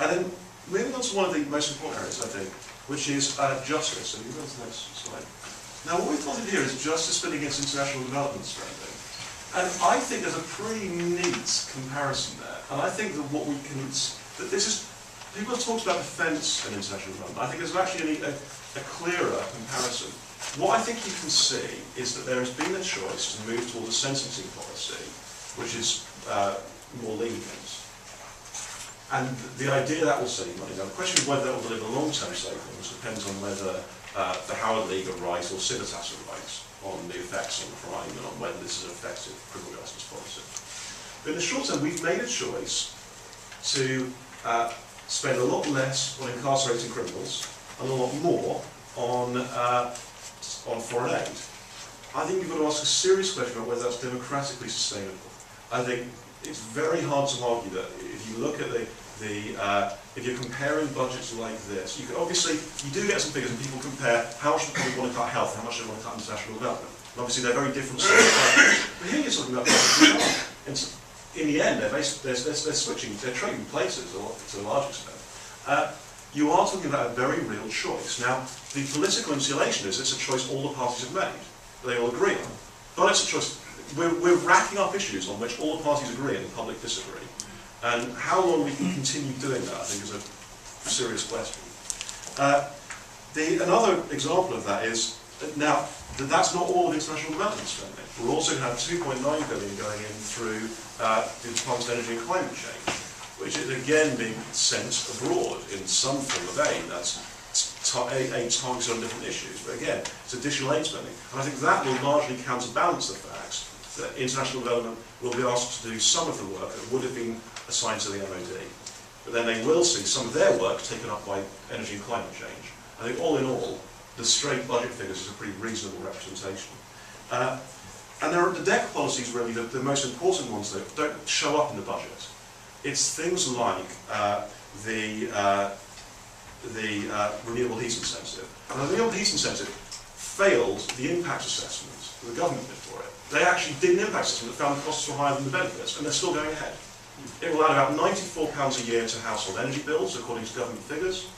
And then moving on to one of the most important areas, I think, which is justice. So you go to the next slide. Now, what we've plotted here is justice spending against international development spending. And I think there's a pretty neat comparison there. And I think that what we can, that this is, people have talked about defence and international development. I think there's actually a clearer comparison. What I think you can see is that there has been a choice to move towards a sentencing policy, which is more lenient. And the idea that will save money. Now, the question of whether that will deliver long-term savings depends on whether the Howard League are right or Civitas are right on the effects on crime and on whether this is an effective criminal justice policy. But in the short term, we've made a choice to spend a lot less on incarcerating criminals and a lot more on foreign aid. I think you've got to ask a serious question about whether that's democratically sustainable. I think it's very hard to argue that if you look at if you're comparing budgets like this, you can obviously, you do get some figures and people compare how much do people want to cut health, how much do they want to cut international development. And obviously they're very different sorts of budgets. But here you're talking about budgets. And in the end, they're switching, they're trading places to a large extent. You are talking about a very real choice. Now, the political insulation is it's a choice all the parties have made. They all agree on. But it's a choice. We're racking up issues on which all the parties agree and the public disagree. And how long we can continue doing that, I think, is a serious question. Another example of that is, now, that's not all of international development spending. We're also going to have 2.9 billion going in through the Department of Energy and Climate Change, which is again being sent abroad in some form of aid. That's aid targeted on different issues. But again, it's additional aid spending. And I think that will largely counterbalance the fact that international development will be asked to do some of the work that would have been assigned to the MOD. But then they will see some of their work taken up by energy and climate change. I think all in all, the straight budget figures is a pretty reasonable representation. And there are the DEC policies really, the most important ones that don't show up in the budget. It's things like the renewable heat incentive. And the renewable heat incentive failed the impact assessment that the government did for it. They actually did an impact assessment that found the costs were higher than the benefits, and they're still going ahead. It will add about £94 a year to household energy bills, according to government figures,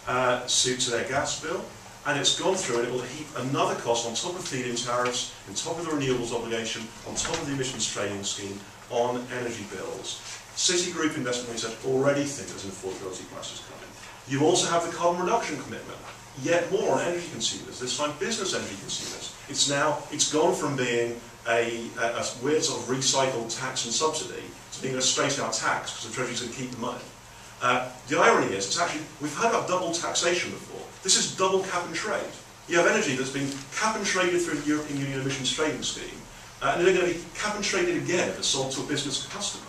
to their gas bill, and it's gone through and it will heap another cost on top of feed-in tariffs, on top of the renewables obligation, on top of the emissions trading scheme, on energy bills. Citigroup Investment Research already think there's an affordability crisis coming. You also have the carbon reduction commitment, yet more on energy consumers, this time business energy consumers. It's gone from being a weird sort of recycled tax and subsidy to being a straight-out tax because the Treasury's going to keep the money. The irony is, we've heard about double taxation before. This is double cap and trade. You have energy that's been cap and traded through the European Union emissions trading scheme, and they're going to be cap and traded again if it's sold to a business customer.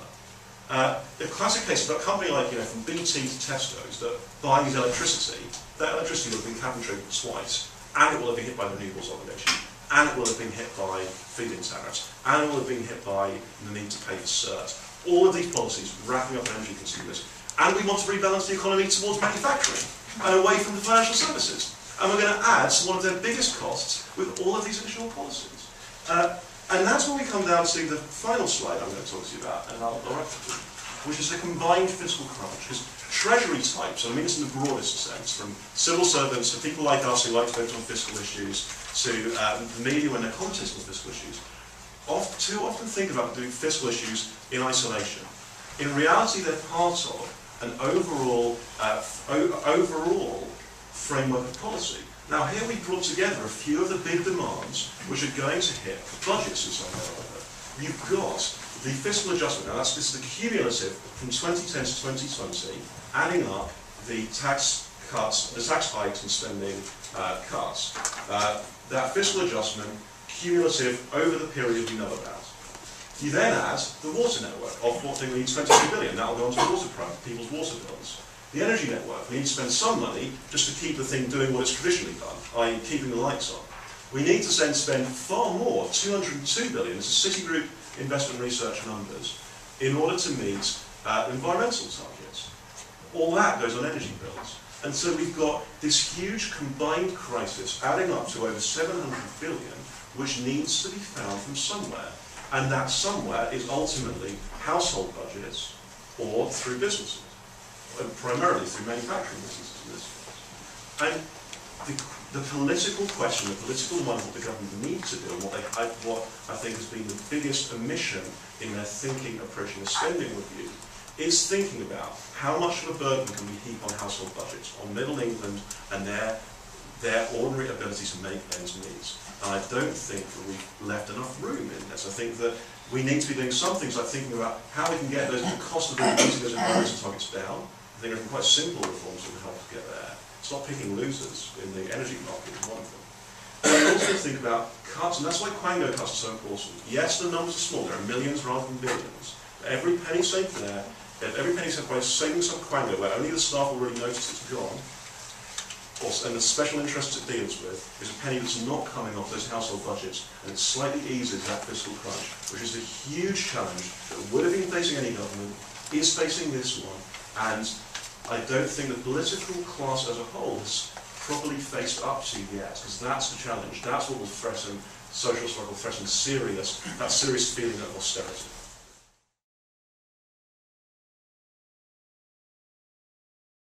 The classic case of a company like, from BT to Tesco's that buys electricity, that electricity will have been cap and traded twice, and it will have been hit by the renewables obligation, and it will have been hit by feed-in tariffs, and it will have been hit by the need to pay for cert. All of these policies wrapping up energy consumers. And we want to rebalance the economy towards manufacturing and away from the financial services. And we're going to add to one of their biggest costs with all of these additional policies. And that's when we come down to the final slide I'm going to talk to you about, and I'll reference it, which is the combined fiscal crunch. Because Treasury types, and I mean this in the broadest sense, from civil servants to people like us who like to focus on fiscal issues, to the media when they're commenting on fiscal issues, too often think about doing fiscal issues in isolation. In reality, they're part of an overall framework of policy. Now, here we've brought together a few of the big demands which are going to hit budgets in some way or other. You've got the fiscal adjustment. Now, this is the cumulative from 2010 to 2020, adding up the tax cuts, the tax hikes and spending cuts. That fiscal adjustment, cumulative over the period we know about. You then add the water network, of what thing we need 22 billion. That will go onto the water price, people's water bills. The energy network, we need to spend some money just to keep the thing doing what it's traditionally done, i.e. keeping the lights on. We need to then spend far more, 202 billion, this is Citigroup Investment Research numbers, in order to meet environmental targets. All that goes on energy bills. And so we've got this huge combined crisis adding up to over 700 billion, which needs to be found from somewhere. And that somewhere is ultimately household budgets or through businesses. primarily through manufacturing businesses in this case. And the political question, the political mind, what the government needs to do, and what I think has been the biggest omission in their thinking approaching the spending review, is thinking about how much of a burden can we heap on household budgets, on Middle England and their ordinary ability to make ends meet. And I don't think that we've left enough room in this. I think that we need to be doing some things like thinking about how we can get the cost of meeting those environmental targets down. I think there are quite simple reforms that will help us get there. Stop picking losers in the energy market is one of them. And I also think about cuts, and that's why Quango cuts are so important. Yes, the numbers are small, there are millions rather than billions. But every penny saved there, every penny saved by saving some Quango, where only the staff will really notice it's gone, and the special interests it deals with, is a penny that's not coming off those household budgets, and it slightly eases that fiscal crunch, which is the huge challenge that would have been facing any government, is facing this one, and I don't think the political class as a whole has properly faced up to yet, because that's the challenge. That's what will threaten social struggle, threaten that serious feeling of austerity.